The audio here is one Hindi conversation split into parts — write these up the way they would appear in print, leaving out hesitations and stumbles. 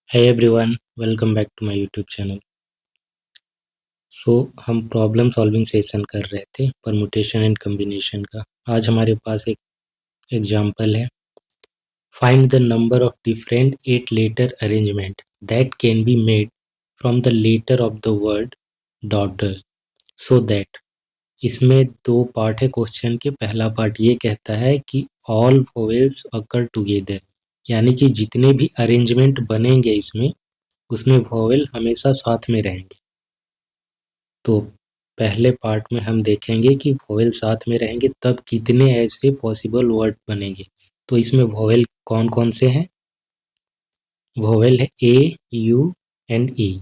Hey everyone, welcome back to my YouTube channel. हम प्रॉब्लम सॉल्विंग सेशन कर रहे थे परमुटेशन एंड कम्बिनेशन का। आज हमारे पास एक एग्जांपल है। Find the number of different 8 letter arrangement that can be made from the letter of the word daughter so that. इसमें दो पार्ट है क्वेश्चन के। पहला पार्ट ये कहता है कि ऑल वोवेल्स अकर टुगेदर, यानी कि जितने भी अरेंजमेंट बनेंगे उसमें वोवेल हमेशा साथ में रहेंगे। तो पहले पार्ट में हम देखेंगे कि वोवेल साथ में रहेंगे तब कितने ऐसे पॉसिबल वर्ड बनेंगे। तो इसमें वोवेल कौन कौन से हैं? वोवेल है ए, यू एंड ई।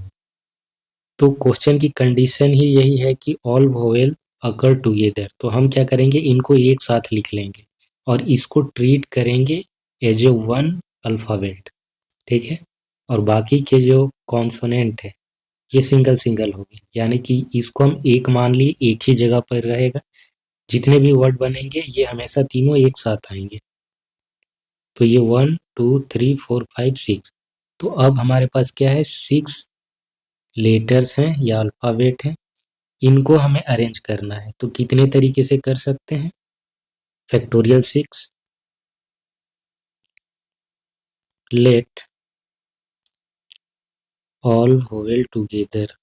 तो क्वेश्चन की कंडीशन ही यही है कि ऑल वोवेल अकर टुगेदर। तो हम क्या करेंगे, इनको एक साथ लिख लेंगे और इसको ट्रीट करेंगे एज ए वन अल्फ़ाबेट। ठीक है। और बाकी के जो कॉन्सोनेंट है ये सिंगल सिंगल होगी, यानी कि इसको हम एक मान लिए, एक ही जगह पर रहेगा। जितने भी वर्ड बनेंगे ये हमेशा तीनों एक साथ आएंगे। तो ये 1 2 3 4 5 6। तो अब हमारे पास क्या है, 6 लेटर्स हैं या अल्फ़ाबेट हैं। इनको हमें अरेंज करना है। तो कितने तरीके से कर सकते हैं? Factorial 6, let all vowel together,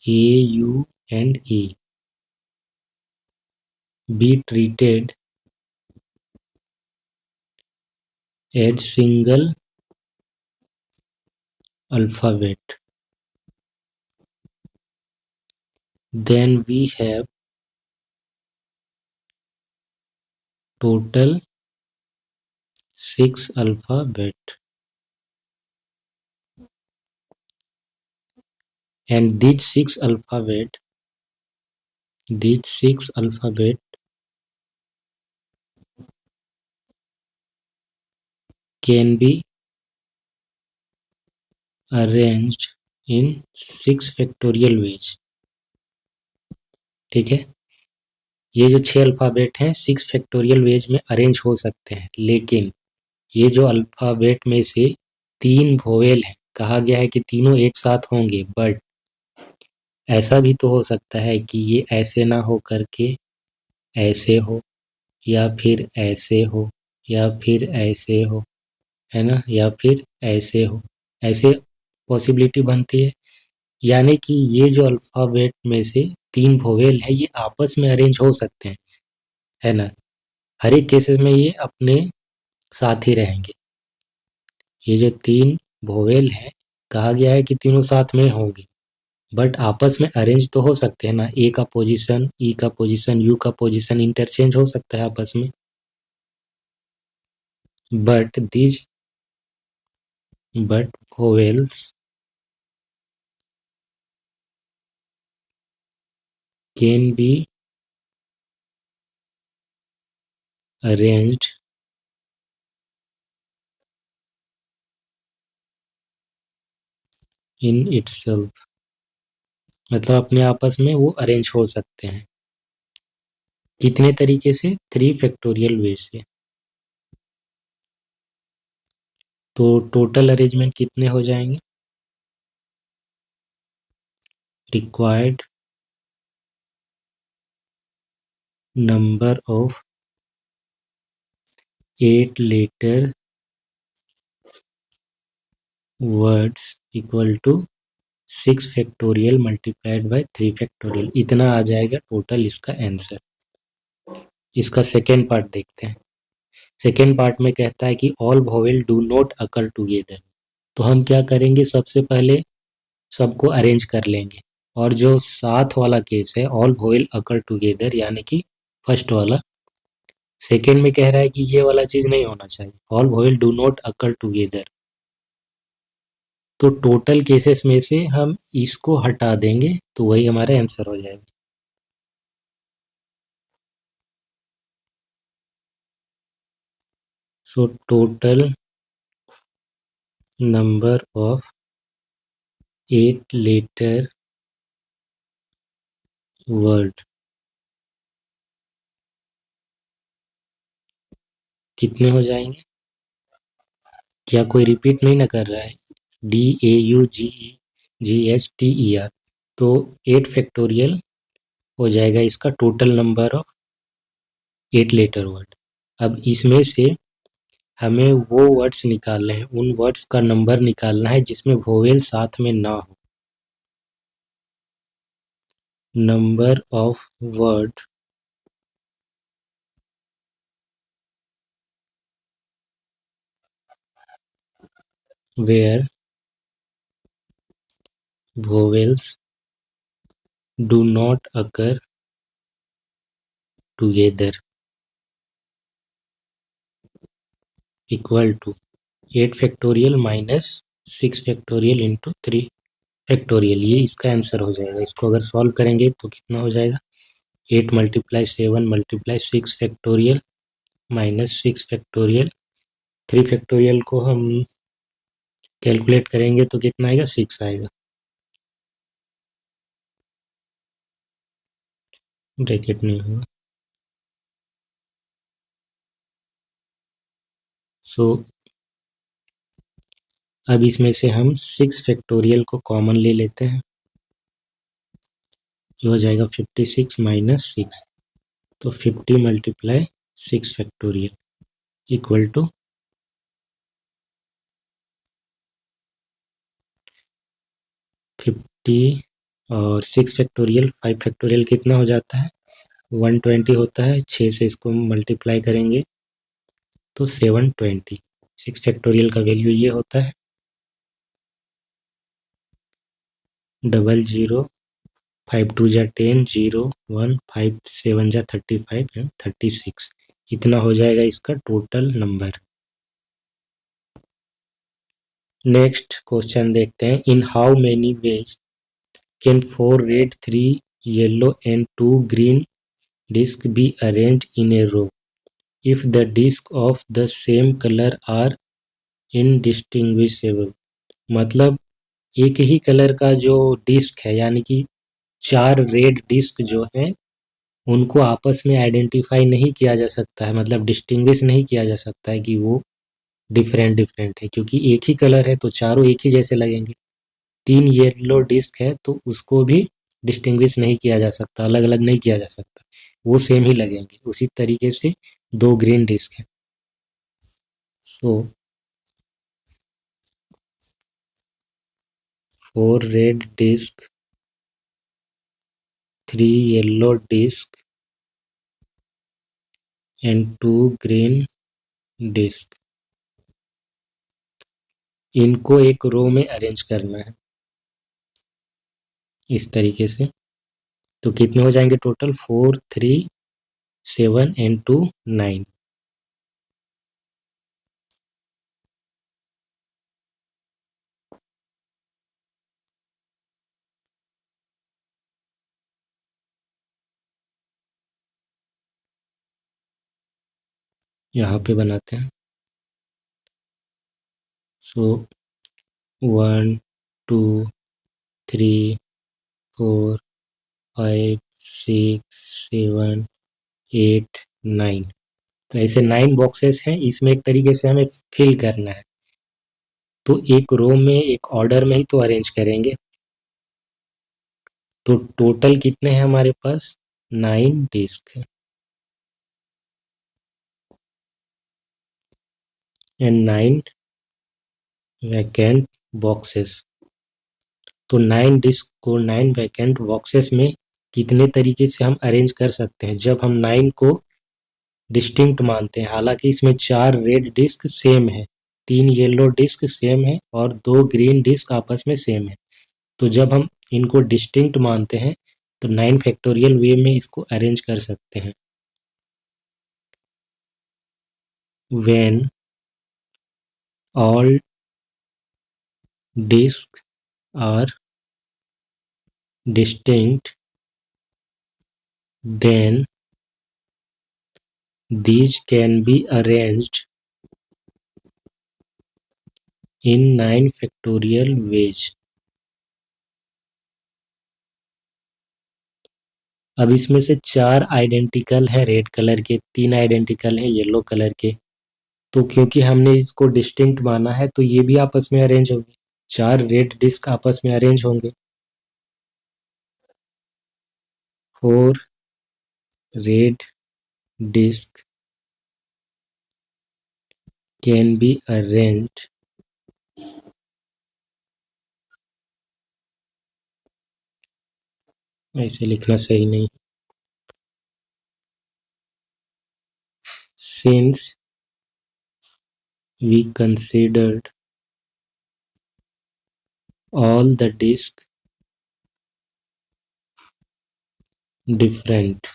A you and E be treated as single alphabet. Then we have total 6 alphabet, and these six alphabet can be arranged in 6 factorial ways. ठीक है। ये जो 6 अल्फ़ाबेट हैं 6 फैक्टोरियल वेज में अरेंज हो सकते हैं, लेकिन ये जो अल्फ़ाबेट में से 3 वोवेल हैं, कहा गया है कि तीनों एक साथ होंगे। बट ऐसा भी तो हो सकता है कि ये ऐसे ना हो करके ऐसे हो, या फिर ऐसे हो, या फिर ऐसे हो, है ना, या फिर ऐसे हो। ऐसे पॉसिबिलिटी बनती है। यानी कि ये जो अल्फ़ाबेट में से 3 वोवेल है ये आपस में अरेंज हो सकते हैं, है ना। हर एक केसेस में ये अपने साथ ही रहेंगे। ये जो 3 वोवेल हैं कहा गया है कि तीनों साथ में होंगे, बट आपस में अरेंज तो हो सकते हैं ना। ए का पोजीशन, ई का पोजीशन, यू का पोजीशन इंटरचेंज हो सकता है आपस में। But this but vowels can be arranged in itself, मतलब अपने आपस में वो अरेंज हो सकते हैं। कितने तरीके से? 3 फैक्टोरियल वे से। तो टोटल अरेंजमेंट कितने हो जाएंगे? Required number of 8 letter words equal to 6 factorial multiplied by 3 factorial. इतना आ जाएगा टोटल इसका आंसर। इसका सेकेंड पार्ट देखते हैं। सेकेंड पार्ट में कहता है कि all vowel do not occur together. तो हम क्या करेंगे, सबसे पहले सबको अरेंज कर लेंगे। और जो साथ वाला केस है ऑल वोवेल अकर टुगेदर, यानी कि फर्स्ट वाला, सेकेंड में कह रहा है कि ये वाला चीज नहीं होना चाहिए, all vowel do not occur together. तो टोटल केसेस में से हम इसको हटा देंगे तो वही हमारा आंसर हो जाएगा। So total number of 8 letter word कितने हो जाएंगे? क्या कोई रिपीट नहीं ना कर रहा है? DAUGEGHTER, तो 8 फैक्टोरियल हो जाएगा इसका total number of 8 letter word. अब इसमें से हमें वो वर्ड्स निकालने हैं, उन वर्ड्स का नंबर निकालना है जिसमें वोवेल साथ में ना हो। Number of word where vowels do not occur together equal to 8 factorial minus 6 factorial into 3 factorial. ये इसका आंसर हो जाएगा। इसको अगर सॉल्व करेंगे तो कितना हो जाएगा? 8 multiply 7 multiply 6 factorial minus 6 factorial. 3 factorial को हम कैलकुलेट करेंगे तो कितना आएगा? 6 आएगा। ब्रैकेट नहीं होगा। सो अब इसमें से हम 6 फैक्टोरियल को कॉमन ले लेते हैं। ये हो जाएगा 56 माइनस 6, तो 50 मल्टीप्लाई 6 फैक्टोरियल इक्वल टू 50 और 6 फैक्टोरियल 5 फैक्टोरियल कितना हो जाता है? 120 होता है। 6 से इसको मल्टीप्लाई करेंगे तो 720। 6 फैक्टोरियल का वैल्यू ये होता है 00, 5 2 जा 10, 0 1, 5 7 जा 35 एंड 36। इतना हो जाएगा इसका टोटल नंबर। नेक्स्ट क्वेश्चन देखते हैं। In how many ways can 4 red 3 yellow and 2 green disc be arranged in a row if the disc of the same color are indistinguishable। मतलब एक ही कलर का जो डिस्क है, यानी कि 4 रेड डिस्क जो है उनको आपस में आइडेंटिफाई नहीं किया जा सकता है, मतलब डिस्टिंग्विश नहीं किया जा सकता है कि वो डिफरेंट डिफरेंट है, क्योंकि एक ही कलर है तो चारों एक ही जैसे लगेंगे। 3 येलो डिस्क है तो उसको भी डिस्टिंग्विश नहीं किया जा सकता, अलग अलग नहीं किया जा सकता, वो सेम ही लगेंगे। उसी तरीके से 2 ग्रीन डिस्क है। So 4 red disc, 3 yellow disc and 2 green disc, इनको एक रो में अरेंज करना है इस तरीके से। तो कितने हो जाएंगे टोटल? 4 3 7 एंड 2 9। यहाँ पे बनाते हैं। सो 1 2 3 4 5 6 7 8 9। तो ऐसे 9 बॉक्सेस हैं, इसमें एक तरीके से हमें फिल करना है। तो एक रो में एक ऑर्डर में ही तो अरेंज करेंगे। तो टोटल कितने हैं हमारे पास? 9 डिस्क है एंड 9 वैकेंट बॉक्सेस। तो 9 डिस्क को 9 वैकेंट बॉक्सेस में कितने तरीके से हम अरेंज कर सकते हैं? जब हम 9 को डिस्टिंक्ट मानते हैं, हालांकि इसमें 4 रेड डिस्क सेम है, 3 येलो डिस्क सेम है और 2 ग्रीन डिस्क आपस में सेम है। तो जब हम इनको डिस्टिंक्ट मानते हैं तो 9 फैक्टोरियल वे में इसको अरेंज कर सकते हैं। When all disks are distinct, then these can be arranged in 9 factorial ways। अब इसमें से 4 आइडेंटिकल है रेड कलर के, 3 आइडेंटिकल है येलो कलर के, तो क्योंकि हमने इसको डिस्टिंक्ट माना है तो ये भी आपस में अरेंज होंगे, 4 रेड डिस्क आपस में अरेंज होंगे। 4 red disc can be arranged ऐसे लिखना सही नहीं, since we considered all the disks different,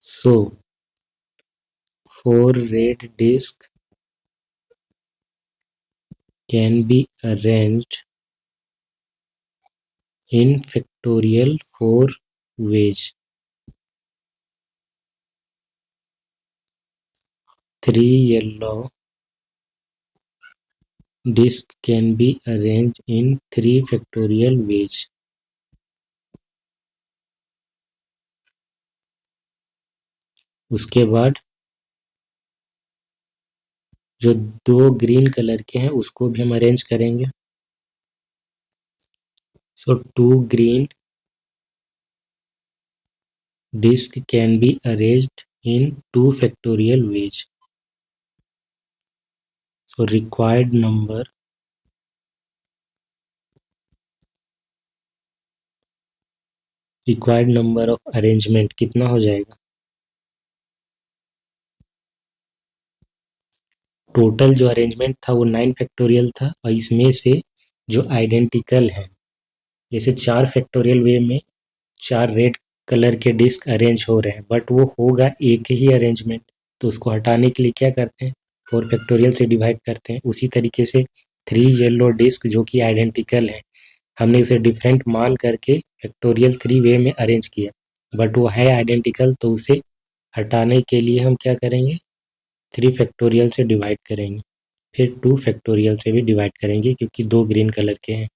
so 4 red disks can be arranged in factorial 4 ways. 3 yellow disks can be arranged in 3 factorial ways. उसके बाद जो 2 ग्रीन कलर के हैं उसको भी हम अरेंज करेंगे। So 2 green disks can be arranged in 2 factorial ways. So required number of arrangement कितना हो जाएगा? टोटल जो अरेंजमेंट था वो 9 फैक्टोरियल था और इसमें से जो आइडेंटिकल है, जैसे 4 फैक्टोरियल वे में 4 रेड कलर के डिस्क अरेंज हो रहे हैं बट वो होगा एक ही अरेंजमेंट, तो उसको हटाने के लिए क्या करते हैं, 4 फैक्टोरियल से डिवाइड करते हैं। उसी तरीके से 3 येलो डिस्क जो कि आइडेंटिकल है, हमने उसे डिफरेंट मान करके फैक्टोरियल 3 वे में अरेंज किया बट वो है आइडेंटिकल, तो उसे हटाने के लिए हम क्या करेंगे, 3 फैक्टोरियल से डिवाइड करेंगे, फिर 2 फैक्टोरियल से भी डिवाइड करेंगे क्योंकि 2 ग्रीन कलर के हैं।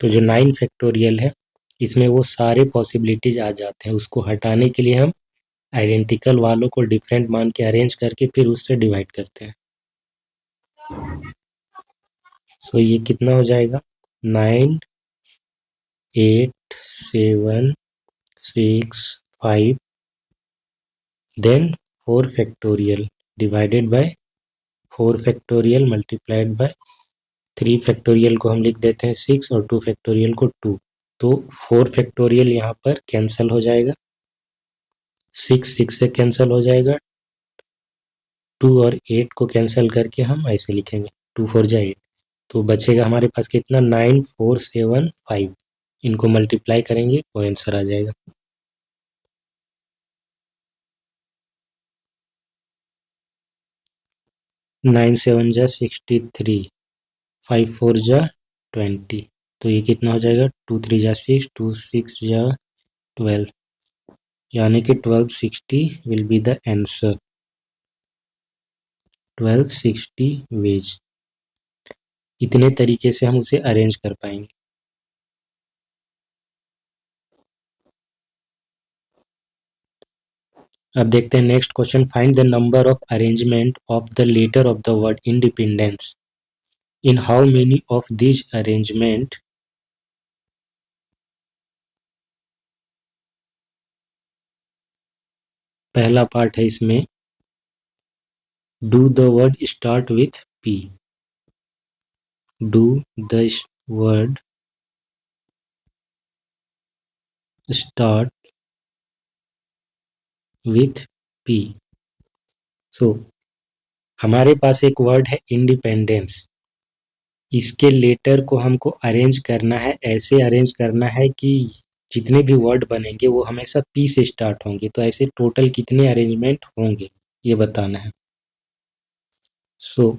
तो जो 9 फैक्टोरियल है इसमें वो सारे पॉसिबिलिटीज आ जाते हैं, उसको हटाने के लिए हम आइडेंटिकल वालों को डिफरेंट मान के अरेंज करके फिर उससे डिवाइड करते हैं। सो ये कितना हो जाएगा, 9 8 7 6 5 then 4 factorial divided by 4 factorial multiplied by 3 factorial को हम लिख देते हैं 6 और 2 फैक्टोरियल को 2, तो 4 फैक्टोरियल यहाँ पर कैंसिल हो जाएगा, 6 से कैंसिल हो जाएगा, 2 और 8 को कैंसिल करके हम ऐसे लिखेंगे 2 4 जा 8, तो बचेगा हमारे पास कितना 9 4 7 5, इनको मल्टीप्लाई करेंगे तो आंसर आ जाएगा। 9 7 जा 63, 5 4 जा 20, तो ये कितना हो जाएगा 2 3 जा 6, 2 6 जा 12, यानी कि 1260 will be the answer, 1260 ways. इतने तरीके से हम उसे अरेंज कर पाएंगे। अब देखते हैं next question, find the number of arrangement of the letter of the word independence, in how many of this arrangement पहला पार्ट है इसमें, do the word start with P, do the word start with P. So हमारे पास एक वर्ड है इंडिपेंडेंस, इसके लेटर को हमको अरेंज करना है, ऐसे अरेंज करना है कि जितने भी वर्ड बनेंगे वो हमेशा पी से स्टार्ट होंगे, तो ऐसे टोटल कितने अरेंजमेंट होंगे ये बताना है। सो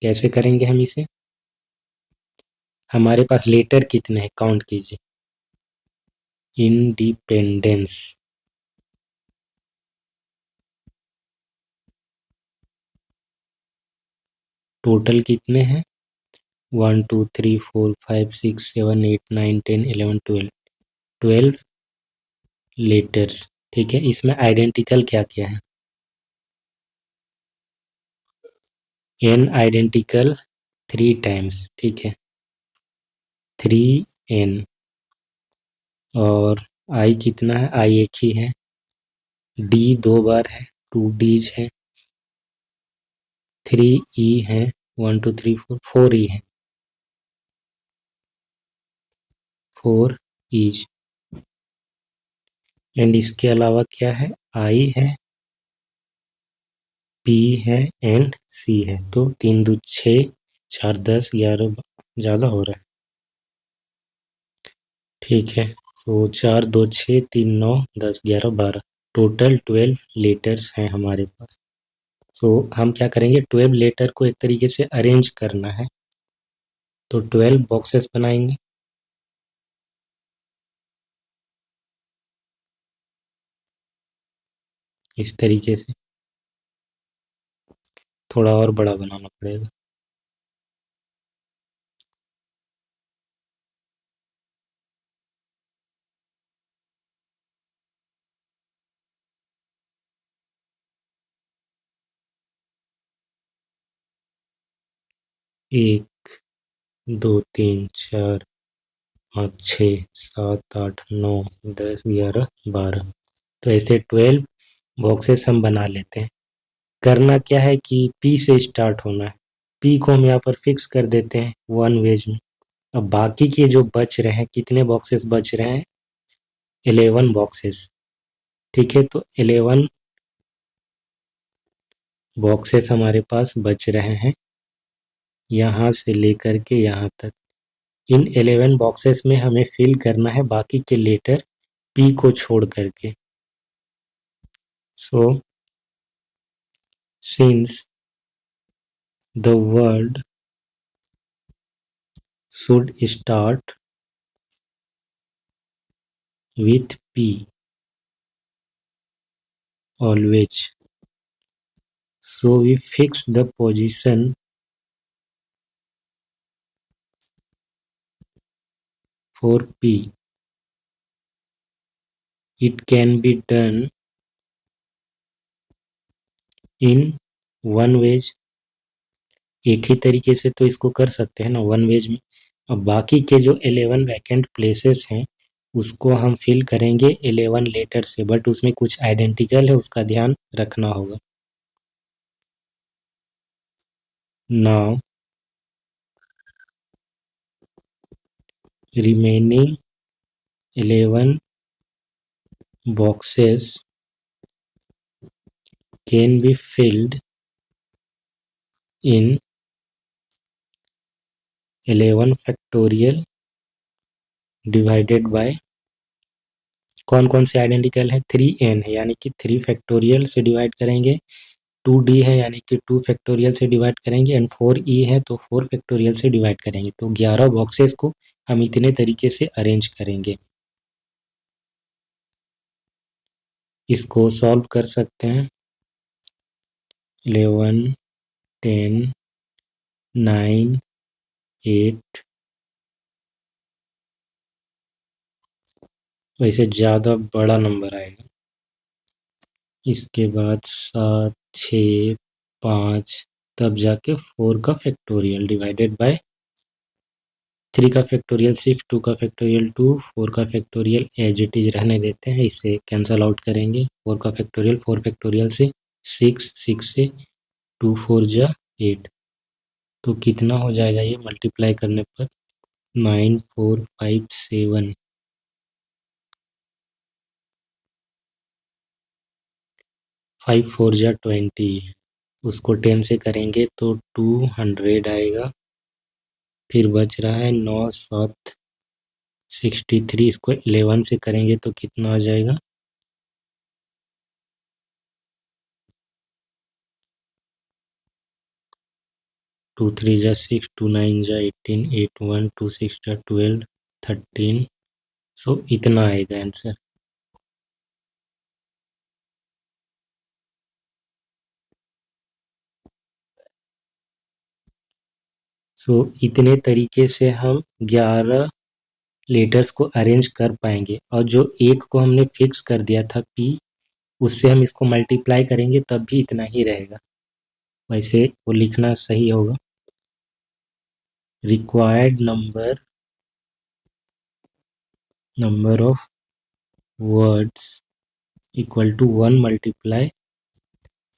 कैसे करेंगे हम इसे, हमारे पास लेटर कितने हैं काउंट कीजिए, इंडिपेंडेंस टोटल कितने हैं 1 2 3 4 5 6 7 8 9 10 11 12, 12 लेटर्स, ठीक है। इसमें आइडेंटिकल क्या क्या है, n आइडेंटिकल 3 टाइम्स, ठीक है, 3n। और i कितना है, i एक ही है, d 2 बार है, 2 d's है, 3e है, 1 2 3 4 4e है, 4 e's। एंड इसके अलावा क्या है, i है, p है एंड c है। तो 3 2 6, 4 10 11, ज़्यादा हो रहा है, ठीक है। तो 4 2 6 3 9 10 11 12, टोटल 12 लेटर्स हैं हमारे पास। सो हम क्या करेंगे, 12 लेटर को एक तरीके से अरेंज करना है, तो 12 बॉक्सेस बनाएंगे इस तरीके से। थोड़ा और बड़ा बनाना पड़ेगा। एक, दो, तीन, चार, पाँच, छः, सात, आठ, नौ, 10, 11, 12। तो ऐसे 12 बॉक्सेस हम बना लेते हैं। करना क्या है कि पी से स्टार्ट होना है। पी को हम यहाँ पर फिक्स कर देते हैं 1 वेज में। अब बाकी के जो बच रहे हैं, कितने बॉक्सेस बच रहे हैं, 11 बॉक्सेस, ठीक है। तो 11 बॉक्सेस हमारे पास बच रहे हैं, यहाँ से लेकर के यहाँ तक। इन 11 बॉक्सेस में हमें फिल करना है बाकी के लेटर पी को छोड़ करके। So since the word should start with P always, so we fix the position for P. It can be done in one ways, एक ही तरीके से तो इसको कर सकते हैं ना, वन वेज में। अब बाकी के जो 11 वैकेंट प्लेसेस हैं उसको हम फिल करेंगे 11 लेटर से, बट उसमें कुछ आइडेंटिकल है, उसका ध्यान रखना होगा। Now remaining 11 boxes can be filled in 11 factorial divided bye, कौन कौन से आइडेंटिकल है, 3n है यानी कि 3 फैक्टोरियल से डिवाइड करेंगे, 2d है यानी कि 2 फैक्टोरियल से डिवाइड करेंगे, एंड 4e है तो 4 फैक्टोरियल से डिवाइड करेंगे। तो 11 बॉक्सेस को हम इतने तरीके से अरेंज करेंगे। इसको सॉल्व कर सकते हैं। 11 10 9 8, वैसे ज़्यादा बड़ा नंबर आएगा। इसके बाद 7 6 5, तब जाके 4 का फैक्टोरियल डिवाइडेड बाय 3 का फैक्टोरियल 6, 2 का फैक्टोरियल 2, 4 का फैक्टोरियल एज इट इज रहने देते हैं, इसे कैंसल आउट करेंगे। 4 का फैक्टोरियल 4 फैक्टोरियल से 6, 6 से 2 4 जा 8, तो कितना हो जाएगा ये मल्टीप्लाई करने पर, 9 4 5 7, 5 4 जा 20, उसको 10 से करेंगे तो 200 आएगा। फिर बच रहा है 9 7 63, इसको 11 से करेंगे तो कितना आ जाएगा, 2 3 जा 6, 2 9 जा 18, 8 1 2 6 जा 12 13, सो इतना आएगा आंसर। सो इतने तरीके से हम 11 लेटर्स को अरेंज कर पाएंगे, और जो एक को हमने फिक्स कर दिया था पी, उससे हम इसको मल्टीप्लाई करेंगे तब भी इतना ही रहेगा। वैसे वो लिखना सही होगा, required number of words equal to 1 multiply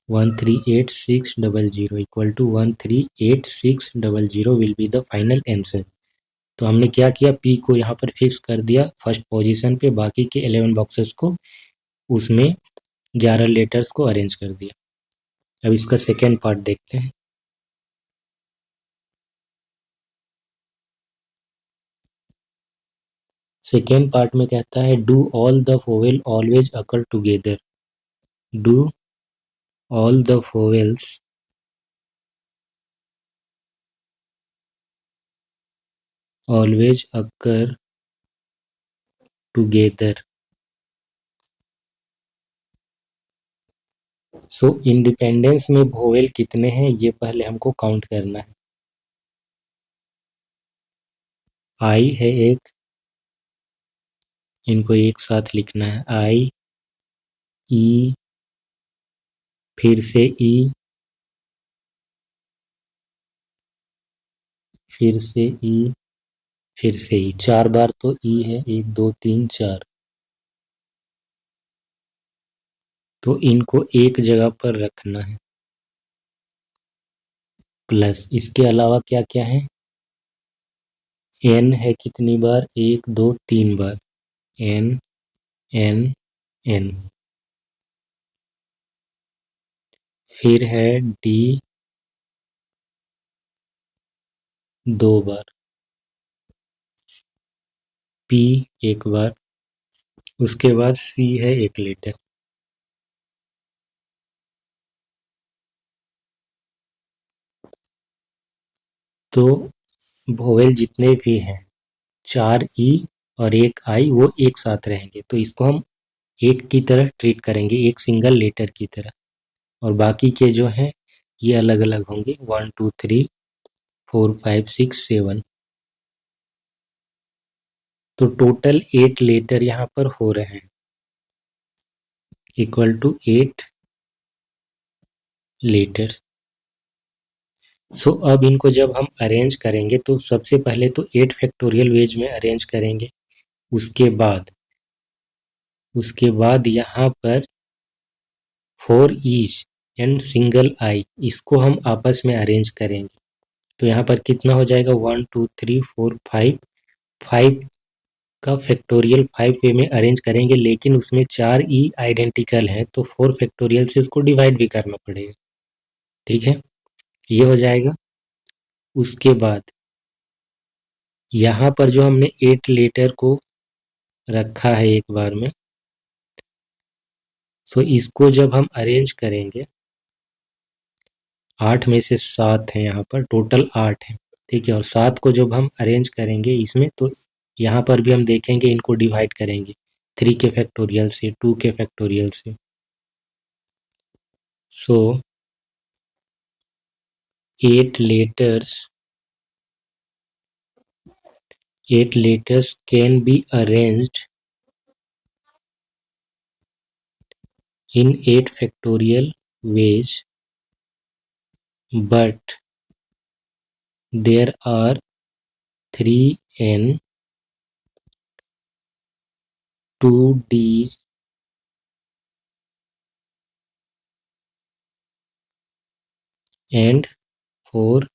138600 equal to 138600 will be the final answer. तो हमने क्या किया, पी को यहाँ पर फिक्स कर दिया फर्स्ट पोजीशन पे, बाकी के 11 बॉक्सेस को उसमें 11 लेटर्स को अरेंज कर दिया। अब इसका सेकेंड पार्ट देखते हैं। सेकेंड पार्ट में कहता है do all the vowel always occur together, do all the vowels always occur together. So independence में वोवेल कितने हैं ये पहले हमको काउंट करना है। आई है एक, इनको एक साथ लिखना है, आई, ई, फिर से ई, फिर से ई, फिर से ई, 4 बार तो ई है, 1 2 3 4। तो इनको एक जगह पर रखना है, प्लस इसके अलावा क्या क्या है, एन है कितनी बार, 1 2 3 बार, एन एन एन। फिर है डी 2 बार, पी 1 बार, उसके बाद सी है एक लेटर। तो वोवेल जितने भी हैं, 4 ई और 1 आई, वो एक साथ रहेंगे, तो इसको हम एक की तरह ट्रीट करेंगे, एक सिंगल लेटर की तरह, और बाकी के जो हैं ये अलग अलग होंगे, 1 2 3 4 5 6 7। तो टोटल 8 लेटर यहाँ पर हो रहे हैं, इक्वल टू 8 लेटर्स। सो अब इनको जब हम अरेंज करेंगे तो सबसे पहले तो 8 फैक्टोरियल वेज में अरेंज करेंगे, उसके बाद यहाँ पर 4 ईच एंड सिंगल आई, इसको हम आपस में अरेंज करेंगे। तो यहाँ पर कितना हो जाएगा, 1 2 3 4 5, 5 का फैक्टोरियल 5 वे में अरेंज करेंगे, लेकिन उसमें 4 ई आइडेंटिकल हैं, तो 4 फैक्टोरियल से उसको डिवाइड भी करना पड़ेगा। ठीक है, ये हो जाएगा। उसके बाद यहाँ पर जो हमने 8 लेटर को रखा है एक बार में, सो इसको जब हम अरेंज करेंगे, 8 में से 7 है यहाँ पर, टोटल 8 है। ठीक है, और 7 को जब हम अरेंज करेंगे इसमें, तो यहाँ पर भी हम देखेंगे इनको डिवाइड करेंगे 3 के फैक्टोरियल से, 2 के फैक्टोरियल से। सो 8 letters can be arranged in 8 factorial ways, but there are 3n, 2d and 4,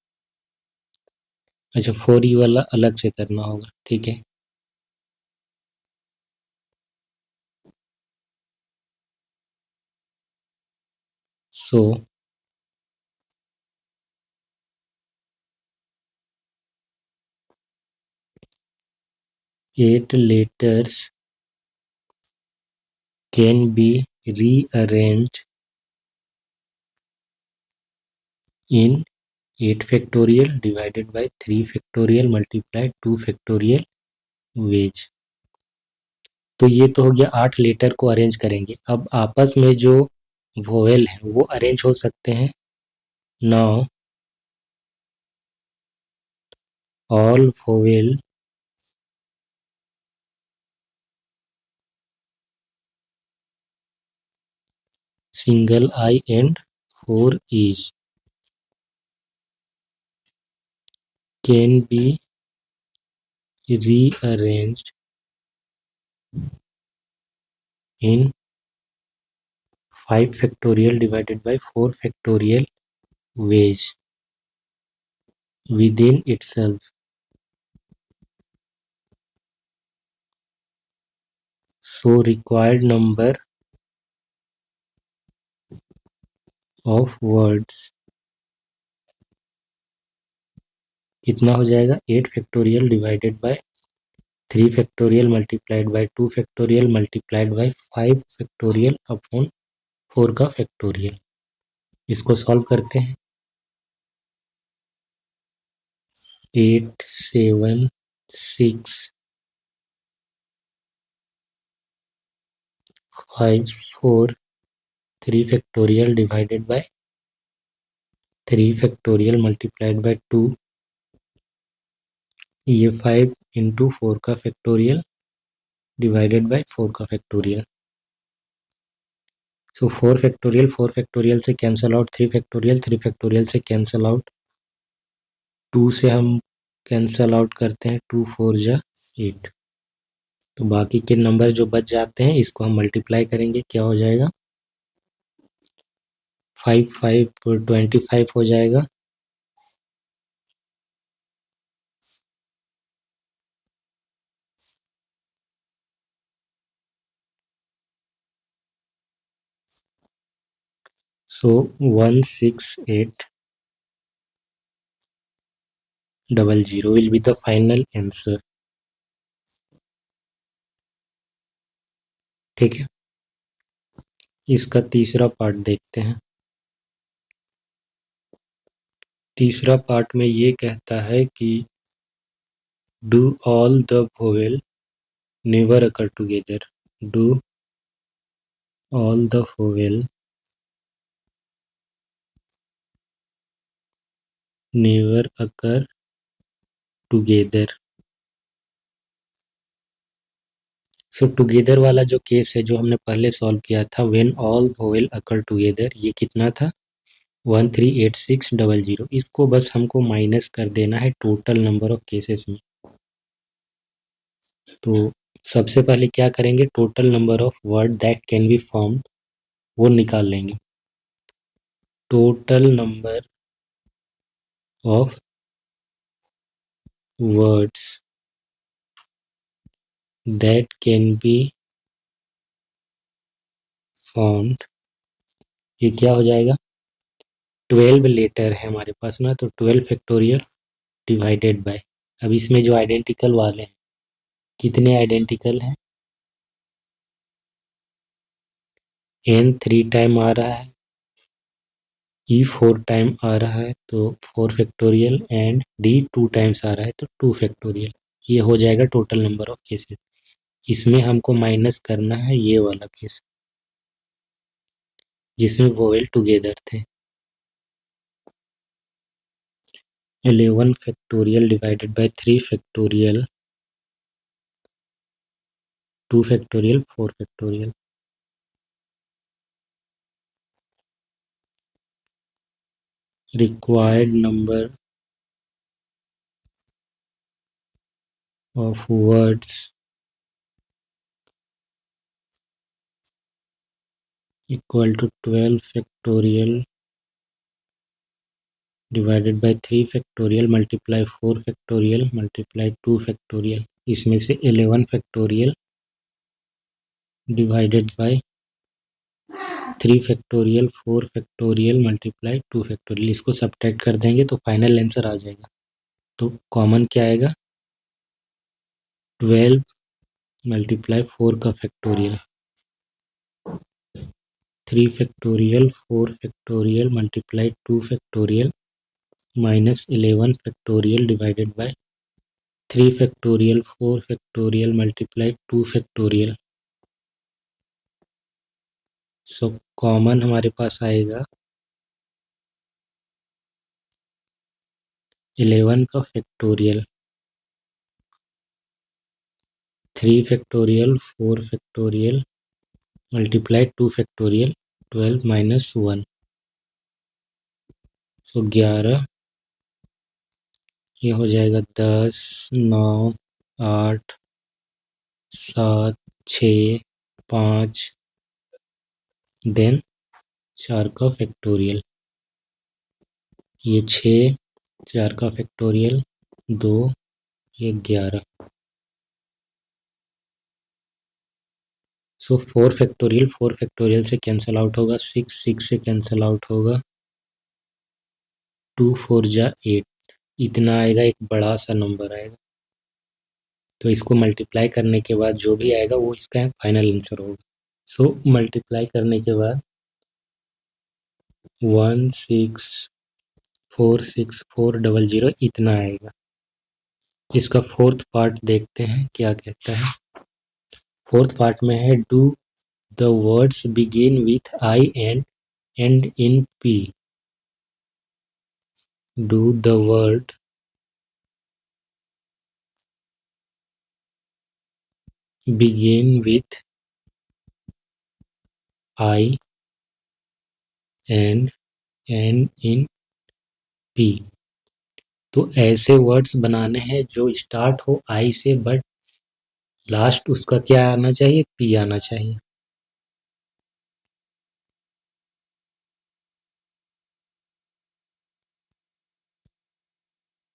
अच्छा 4e वाला अलग से करना होगा। ठीक है, सो 8 letters can be rearranged in 8 factorial divided by 3 factorial multiplied 2 factorial ways। तो ये तो हो गया, 8 लेटर को अरेंज करेंगे। अब आपस में जो वोवेल है वो अरेंज हो सकते हैं। Now all vowel single I and 4 each can be rearranged in 5 factorial divided by 4 factorial ways within itself. So required number of words कितना हो जाएगा? 8 factorial divided by 3 factorial multiplied bye 2 factorial multiplied bye 5 factorial upon 4 का फैक्टोरियल। इसको सॉल्व करते हैं। 8 7 6 5 4 3 factorial divided by 3 factorial multiplied bye 2, ये 5 इंटू 4 का फैक्टोरियल डिवाइडेड बाय 4 का फैक्टोरियल। सो 4 फैक्टोरियल से कैंसल आउट, 3 फैक्टोरियल से कैंसल आउट, 2 से हम कैंसल आउट करते हैं, 2 4 जा 8। तो बाकी के नंबर जो बच जाते हैं इसको हम मल्टीप्लाई करेंगे, क्या हो जाएगा? 5 5 25 हो जाएगा। सो 16800 will be the final answer। ठीक है, इसका तीसरा पार्ट देखते हैं। तीसरा पार्ट में ये कहता है कि do all the vowel never occur together. Do all the vowel never occur together. So together वाला जो केस है जो हमने पहले सॉल्व किया था, when all vowel occur together, ये कितना था? 1386000। इसको बस हमको माइनस कर देना है टोटल नंबर ऑफ केसेस में। तो सबसे पहले क्या करेंगे? Total number of word that can be formed वो निकाल लेंगे। Total number of words that can be formed, ये क्या हो जाएगा? 12 लेटर है हमारे पास ना, तो 12 फैक्टोरियल डिवाइडेड बाय, अब इसमें जो आइडेंटिकल वाले हैं, कितने आइडेंटिकल हैं? n 3 टाइम आ रहा है, e 4 टाइम आ रहा है तो 4 फैक्टोरियल, एंड d 2 टाइम्स आ रहा है तो 2 फैक्टोरियल। ये हो जाएगा टोटल नंबर ऑफ केसेस। इसमें हमको माइनस करना है ये वाला केस जिसमें वोवेल टुगेदर थे। 11 factorial divided by 3 factorial, 2 factorial, 4 factorial. Required number of words equal to 12 factorial divided by 3 factorial multiply 4 factorial multiply 2 factorial. इसमें से 11 factorial divided by 3 factorial 4 factorial multiply 2 factorial, इसको सब्ट्रैक्ट कर देंगे तो फाइनल आंसर आ जाएगा। तो कॉमन क्या आएगा? 12 मल्टीप्लाई 4 का factorial, 3 factorial 4 factorial multiply 2 factorial minus 11 factorial divided by 3 factorial 4 factorial multiply 2 factorial. So common हमारे पास आएगा 11 का factorial, 3 factorial 4 factorial multiply 2 factorial, 12 minus 1, सो 11 ये हो जाएगा 10, 9, 8, 7, 6, 5, देन 4 का फैक्टोरियल। ये 6, 4 का फैक्टोरियल 2, ये 11। सो 4 फैक्टोरियल से कैंसिल आउट होगा, 6 6 से कैंसिल आउट होगा, 2 4 जा 8, इतना आएगा, एक बड़ा सा नंबर आएगा। तो इसको मल्टीप्लाई करने के बाद जो भी आएगा वो इसका फाइनल आंसर होगा। सो मल्टीप्लाई करने के बाद 1646400 इतना आएगा। इसका फोर्थ पार्ट देखते हैं क्या कहता है। फोर्थ पार्ट में है do the words begin with I and and in P. Do the word begin with I and in P. तो ऐसे वर्ड्स बनाने हैं जो स्टार्ट हो आई से बट लास्ट उसका क्या आना चाहिए, पी आना चाहिए।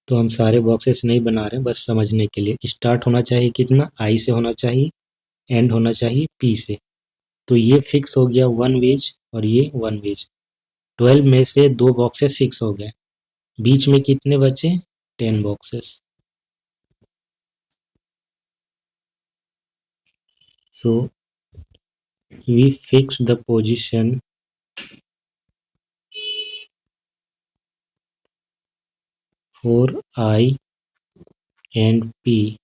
तो हम सारे बॉक्सेस नहीं बना रहे हैं, बस समझने के लिए। स्टार्ट होना चाहिए कितना, आई से होना चाहिए, एंड होना चाहिए पी से। तो ये फिक्स हो गया 1 वेज और ये 1 वेज। 12 में से 2 बॉक्सेस फिक्स हो गए, बीच में कितने बचे, 10 boxes. So we fix the position for I and P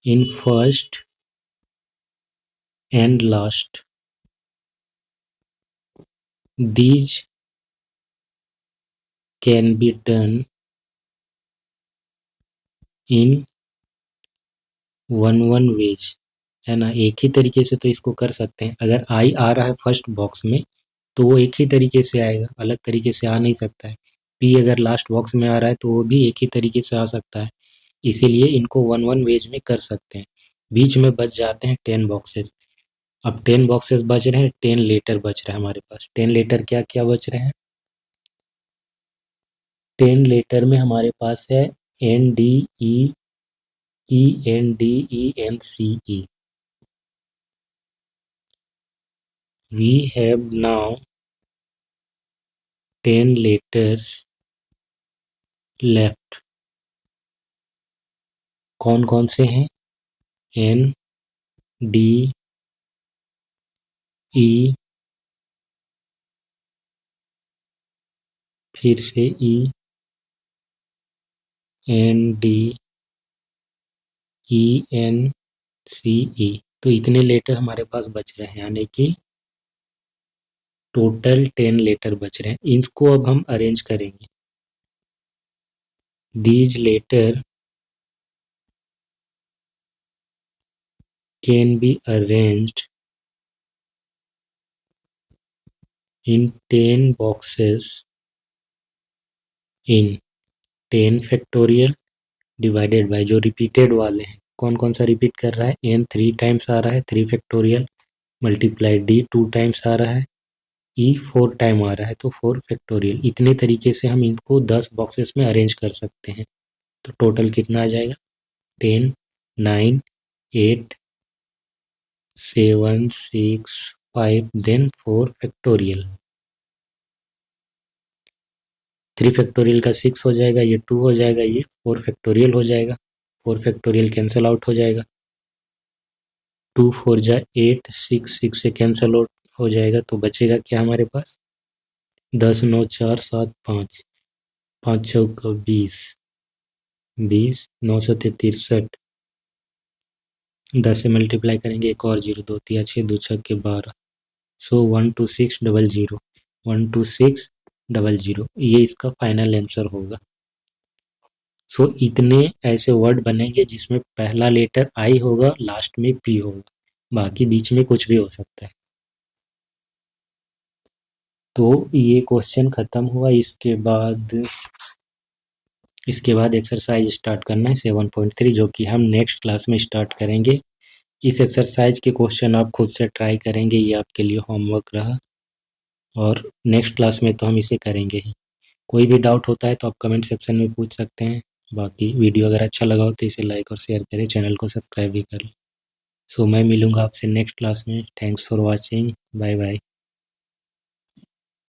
in first and last. These can be done in one ways, है ना। एक ही तरीके से तो इसको कर सकते हैं। अगर आई आ रहा है फर्स्ट बॉक्स में तो वो एक ही तरीके से आएगा, अलग तरीके से आ नहीं सकता है। पी अगर लास्ट बॉक्स में आ रहा है तो वो भी एक ही तरीके से आ सकता है। इसीलिए इनको वन वेज में कर सकते हैं। बीच में बच जाते हैं 10 बॉक्सेस। अब 10 बॉक्सेस बच रहे हैं, 10 लेटर बच रहे हैं हमारे पास। 10 लेटर क्या क्या बच रहे हैं, 10 लेटर में हमारे पास है N D E, E N D E N C E. We have now 10 letters left. कौन कौन से हैं, एन डी ई, फिर से E, N D E N C E. तो इतने लेटर हमारे पास बच रहे हैं, यानी कि टोटल 10 लेटर बच रहे हैं। इसको अब हम अरेंज करेंगे। These letter can be arranged in 10 boxes in 10 factorial divided by, जो रिपीटेड वाले हैं, कौन कौन सा रिपीट कर रहा है, एन 3 टाइम्स आ रहा है 3 फैक्टोरियल, मल्टीप्लाई डी 2 टाइम्स आ रहा है, ई 4 टाइम आ रहा है तो 4 फैक्टोरियल। इतने तरीके से हम इनको 10 बॉक्सेस में अरेंज कर सकते हैं। तो टोटल कितना आ जाएगा, 10, 9, 8, 7, 6, 5, देन 4 फैक्टोरियल। 3 फैक्टोरियल का 6 हो जाएगा, ये 2 हो जाएगा, ये 4 फैक्टोरियल हो जाएगा। 4 फैक्टोरियल कैंसिल आउट हो जाएगा, 2 4 जा 8, 6 6 से कैंसिल आउट हो जाएगा। तो बचेगा क्या हमारे पास, 10 9 4 7 5, 5 चौका 20, 20 9 सत्ते 63, 10 से मल्टीप्लाई करेंगे, एक और जीरो, 2 तिया 6, 2 छक्के 12। सो 12600, 12600, ये इसका फाइनल आंसर होगा। सो इतने ऐसे वर्ड बनेंगे जिसमें पहला लेटर आई होगा, लास्ट में पी होगा, बाकी बीच में कुछ भी हो सकता है। तो ये क्वेश्चन खत्म हुआ। इसके बाद इसके बाद एक्सरसाइज स्टार्ट करना है 7.3, जो कि हम नेक्स्ट क्लास में स्टार्ट करेंगे। इस एक्सरसाइज के क्वेश्चन आप खुद से ट्राई करेंगे, ये आपके लिए होमवर्क रहा, और नेक्स्ट क्लास में तो हम इसे करेंगे ही। कोई भी डाउट होता है तो आप कमेंट सेक्शन में पूछ सकते हैं। बाकी वीडियो अगर अच्छा लगा हो तो इसे लाइक और शेयर करें, चैनल को सब्सक्राइब भी करें। सो मैं मिलूँगा आपसे नेक्स्ट क्लास में। Thanks for watching, bye bye.